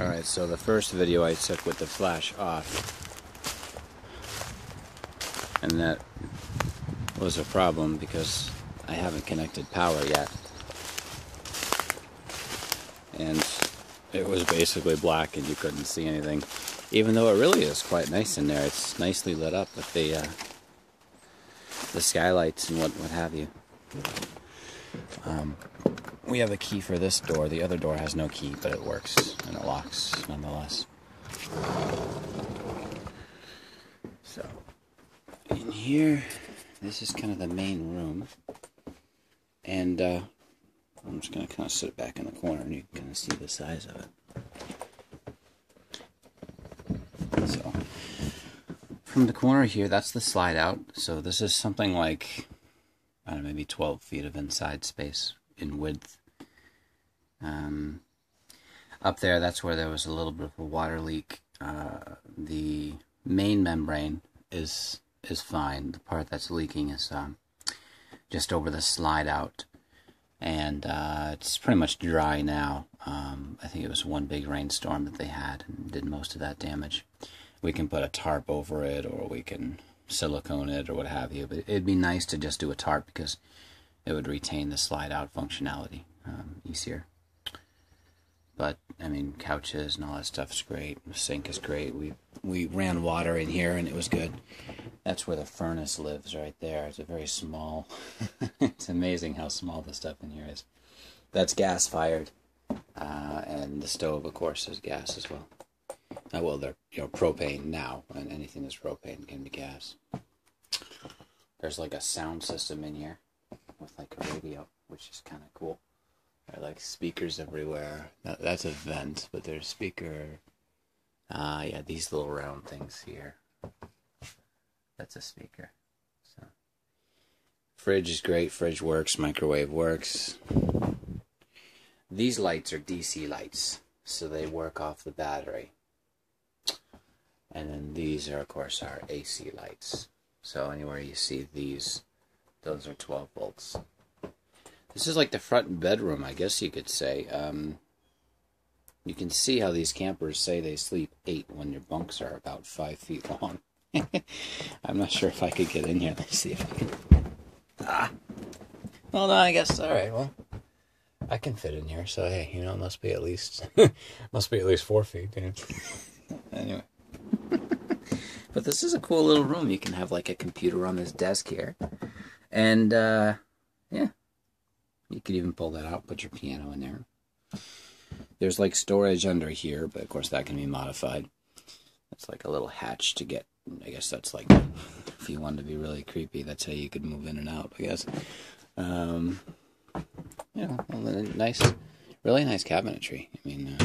Alright, so the first video I took with the flash off, and that was a problem because I haven't connected power yet. And it was basically black and you couldn't see anything. Even though it really is quite nice in there. It's nicely lit up with the skylights and what have you. We have a key for this door. The other door has no key, but it works and it locks nonetheless. So, in here, this is kind of the main room. And I'm just going to kind of sit back in the corner and you can kind of see the size of it. So, from the corner here, that's the slide out. So this is something like, I don't know, maybe 12 feet of inside space in width. Up there, that's where there was a little bit of a water leak. The main membrane is fine. The part that's leaking is just over the slide out, and it's pretty much dry now. I think it was one big rainstorm that they had and did most of that damage. We can put a tarp over it, or we can silicone it, or what have you. But it'd be nice to just do a tarp because it would retain the slide out functionality easier. But I mean, couches and all that stuff's great. The sink is great. We ran water in here and it was good. That's where the furnace lives, right there. It's a very small. It's amazing how small the stuff in here is. That's gas fired, and the stove, of course, is gas as well. Well, they're propane now, and anything that's propane can be gas. There's like a sound system in here with like a radio, which is kind of cool. There are like speakers everywhere. That's a vent, but there's speaker. Yeah, these little round things here. That's a speaker. So, fridge is great. Fridge works. Microwave works. These lights are DC lights, so they work off the battery. And then these are, of course, our AC lights. So anywhere you see these, those are 12 volts. This is like the front bedroom, I guess you could say. You can see how these campers say they sleep 8 when your bunks are about 5 feet long. I'm not sure if I could get in here. Let's see if I can. Well, no, I guess, alright, well, I can fit in here, so hey, it must be at least 4 feet. Anyway. But this is a cool little room. You can have like a computer on this desk here. And, yeah. You could even pull that out, put your piano in there. There's like storage under here, but of course that can be modified. That's like a little hatch to get, I guess that's like, if you wanted to be really creepy, that's how you could move in and out, I guess. Nice, really nice cabinetry. I mean,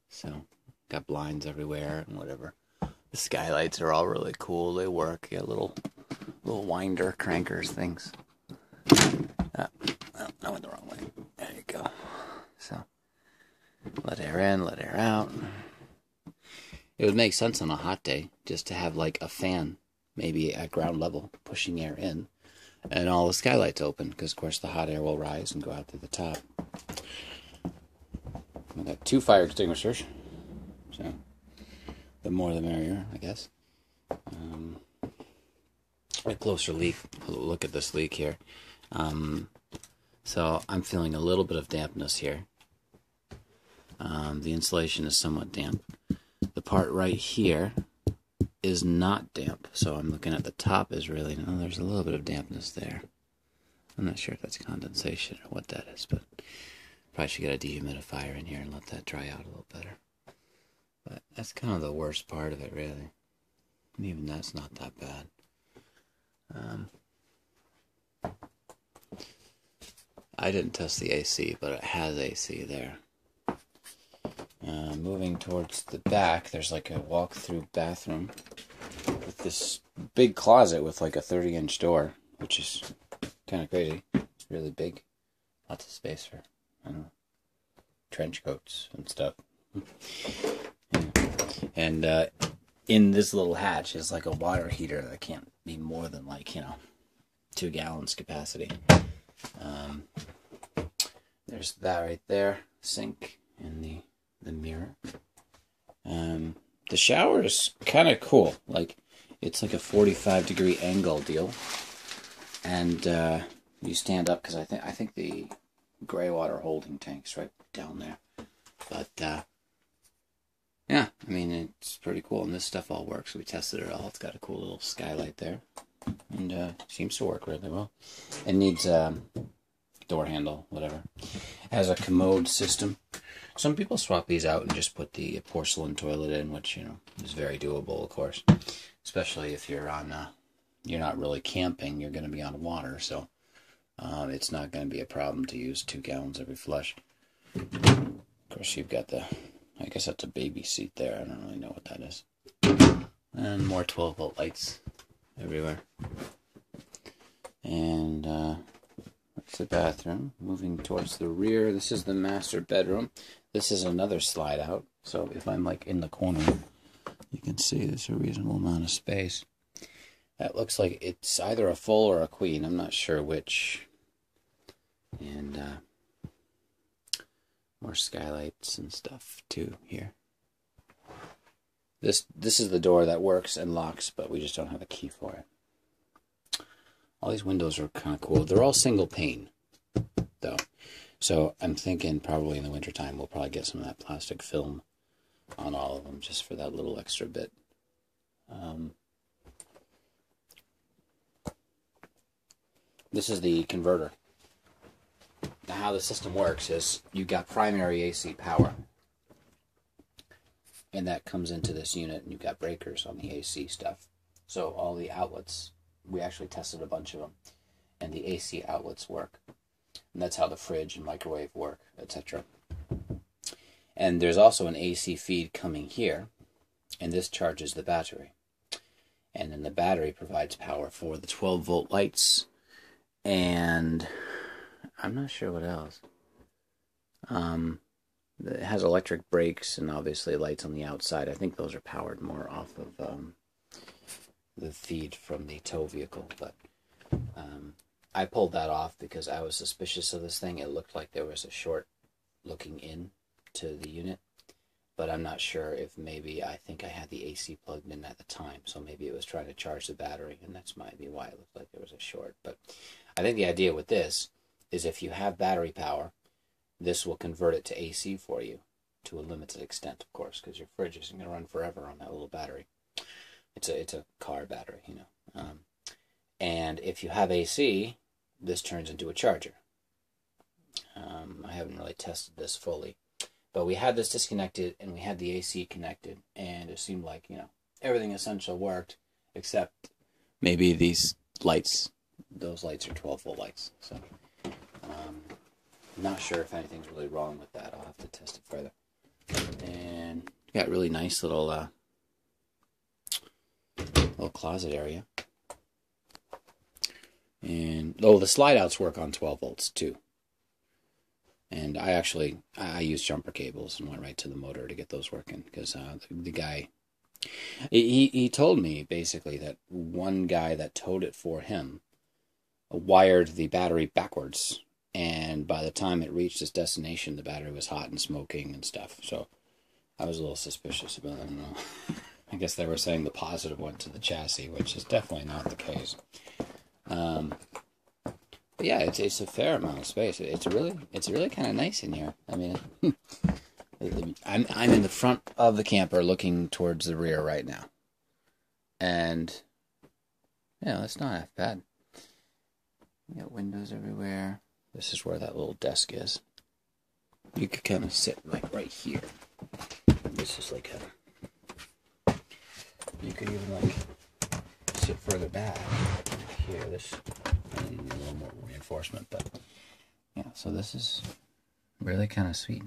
so got blinds everywhere and whatever. The skylights are all really cool. They work. You got little winder crankers things. I went the wrong way. There you go. So, let air in, let air out. It would make sense on a hot day just to have like a fan, maybe at ground level, pushing air in, and all the skylights open, because of course the hot air will rise and go out to the top. We got 2 fire extinguishers, so the more the merrier, I guess. A closer look at this leak here. So I'm feeling a little bit of dampness here. The insulation is somewhat damp. The part right here is not damp, so I'm looking at the top is really, there's a little bit of dampness there. I'm not sure if that's condensation or what that is, but probably should get a dehumidifier in here and let that dry out a little better. But that's kind of the worst part of it, really. And even that's not that bad. I didn't test the AC, but it has AC there. Moving towards the back, there's like a walk-through bathroom with this big closet with like a 30-inch door, which is kind of crazy. It's really big. Lots of space for, I don't know, trench coats and stuff. And in this little hatch is like a water heater that can't be more than like, 2 gallons capacity. There's that right there, sink in the The shower is kind of cool. Like, it's like a 45-degree angle deal. And you stand up, because I think the gray water holding tank's right down there. But, yeah, I mean, it's pretty cool. And this stuff all works. We tested it all. It's got a cool little skylight there. And seems to work really well. It needs door handle, whatever. It has a commode system. Some people swap these out and just put the porcelain toilet in, which, you know, is very doable, of course. Especially if you're on, you're not really camping, you're going to be on water, so it's not going to be a problem to use 2 gallons every flush. Of course, you've got the, I guess that's a baby seat there. I don't really know what that is. And more 12-volt lights everywhere. And that's the bathroom. Moving towards the rear, this is the master bedroom. This is another slide out, so if I'm like in the corner, you can see there's a reasonable amount of space. That looks like it's either a full or a queen. I'm not sure which. And more skylights and stuff too here. This is the door that works and locks, but we just don't have a key for it. All these windows are kind of cool. They're all single pane, though. So I'm thinking probably in the wintertime we'll probably get some of that plastic film on all of them just for that little extra bit. This is the converter. Now how the system works is you've got primary AC power. And that comes into this unit, and you've got breakers on the AC stuff. So all the outlets, we actually tested a bunch of them, and the AC outlets work. And that's how the fridge and microwave work, etc. And there's also an AC feed coming here, and this charges the battery. And then the battery provides power for the 12-volt lights, and I'm not sure what else. It has electric brakes and obviously lights on the outside. I think those are powered more off of the feed from the tow vehicle, but I pulled that off because I was suspicious of this thing. It looked like there was a short looking in to the unit, but I'm not sure if maybe I think I had the AC plugged in at the time, so maybe it was trying to charge the battery, and that's might be why it looked like there was a short. But I think the idea with this is if you have battery power, this will convert it to AC for you to a limited extent, of course, because your fridge isn't going to run forever on that little battery. It's a car battery, you know. And if you have AC, this turns into a charger. I haven't really tested this fully, but we had this disconnected and we had the AC connected, and it seemed like, you know, everything essential worked except maybe these lights. Those lights are 12-volt lights, so not sure if anything's really wrong with that. I'll have to test it further. And got really nice little closet area. And the slide outs work on 12 volts too. And I used jumper cables and went right to the motor to get those working, because the guy, he told me basically that one guy that towed it for him wired the battery backwards, and by the time it reached its destination, the battery was hot and smoking and stuff. So I was a little suspicious about it. I don't know. I guess they were saying the positive went to the chassis, which is definitely not the case. But yeah, it's a fair amount of space. It's really kind of nice in here. I mean, I'm in the front of the camper looking towards the rear right now, and yeah, that's not half bad. We got windows everywhere. This is where that little desk is. You could kind of sit like right here. This is like a. You could even like sit further back here. This I need a little more reinforcement, but yeah. So this is really kind of sweet.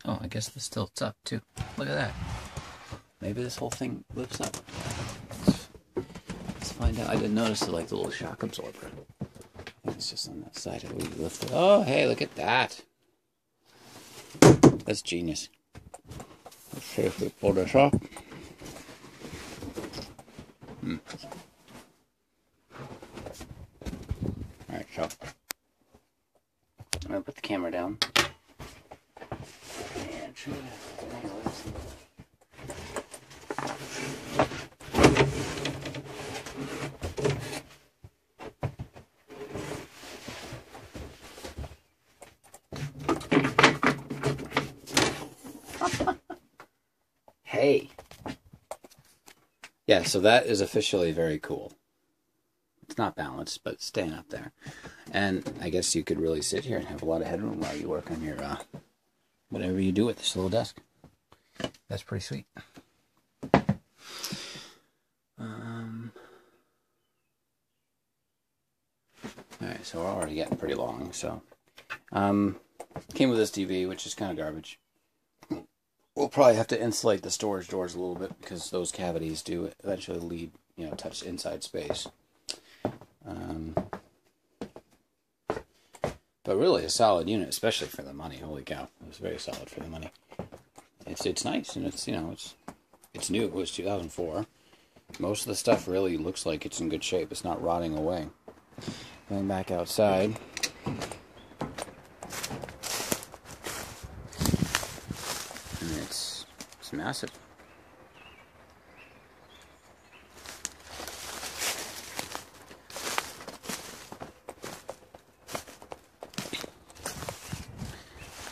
Oh, I guess this tilts up too. Look at that. Maybe this whole thing lifts up. Let's find out. I didn't notice the little shock absorber. I think it's just on that side. We lift it. Oh, hey, look at that. That's genius. Let's see if we pull this off. Alright, so I'm going to put the camera down. show you the negatives. Hey. Yeah, so that is officially very cool. It's not balanced, but it's staying up there. And I guess you could really sit here and have a lot of headroom while you work on your, whatever you do with this little desk. That's pretty sweet. Alright, so we're already getting pretty long, so. Came with this TV, which is kind of garbage. We'll probably have to insulate the storage doors a little bit because those cavities do eventually lead, touch inside space. But really a solid unit, especially for the money. Holy cow, it was very solid for the money. It's nice, and it's new. It was 2004. Most of the stuff really looks like it's in good shape. It's not rotting away. Going back outside. And it's massive.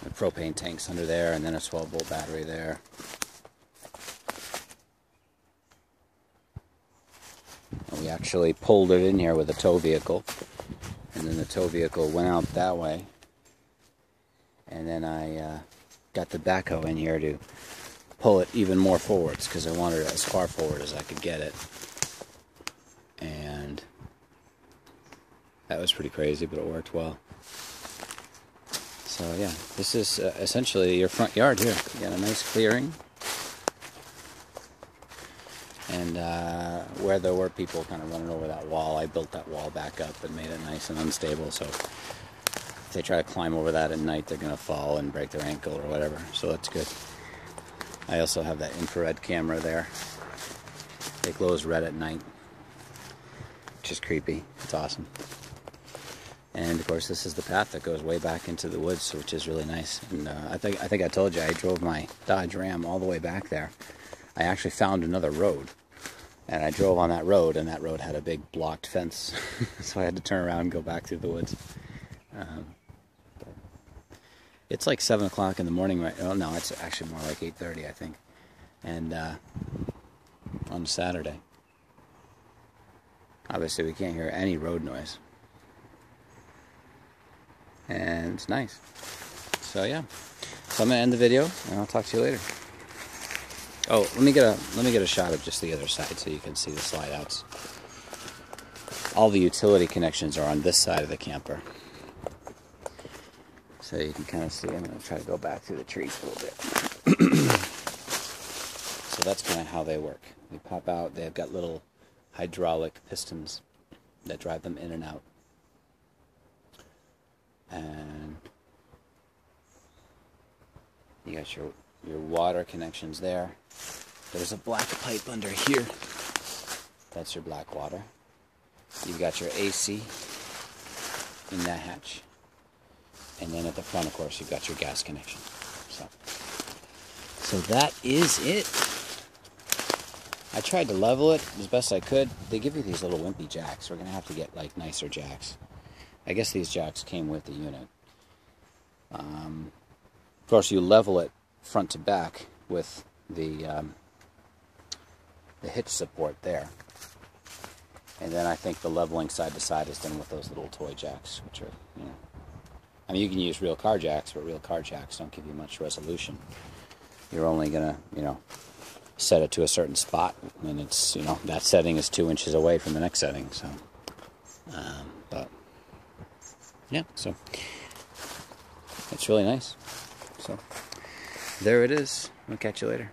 The propane tanks under there, and then a 12-volt battery there. And we actually pulled it in here with a tow vehicle, and then the tow vehicle went out that way. And then I got the backhoe in here to pull it even more forwards because I wanted it as far forward as I could get it. And that was pretty crazy, but it worked well. So yeah, this is essentially your front yard here. You got a nice clearing. And where there were people kind of running over that wall, I built that wall back up and made it nice and unstable. So if they try to climb over that at night, they're going to fall and break their ankle or whatever. So that's good. I also have that infrared camera there. It glows red at night, which is creepy. It's awesome. And of course, this is the path that goes way back into the woods, which is really nice. And I think I told you I drove my Dodge Ram all the way back there. I actually found another road, and I drove on that road, and that road had a big blocked fence, so I had to turn around and go back through the woods. It's like 7 o'clock in the morning right now. Oh, no, it's actually more like 8:30, I think. And on Saturday. Obviously, we can't hear any road noise. And it's nice. So yeah. So I'm gonna end the video, and I'll talk to you later. Oh, let me get a shot of just the other side so you can see the slide outs. All the utility connections are on this side of the camper. So you can kind of see. I'm going to try to go back through the trees a little bit. So that's kind of how they work. They pop out. They've got little hydraulic pistons that drive them in and out. And you got your water connections there. There's a black pipe under here. That's your black water. You've got your AC in that hatch. And then at the front, of course, you've got your gas connection. So that is it. I tried to level it as best I could. They give you these little wimpy jacks. We're going to have to get like nicer jacks. I guess these jacks came with the unit. Of course, you level it front to back with the hitch support there. And then I think the leveling side to side is done with those little toy jacks, which are, I mean, you can use real car jacks, but real car jacks don't give you much resolution. You're only going to, set it to a certain spot, and it's, that setting is 2 inches away from the next setting, so, but, yeah, so, it's really nice. So, there it is. I'll catch you later.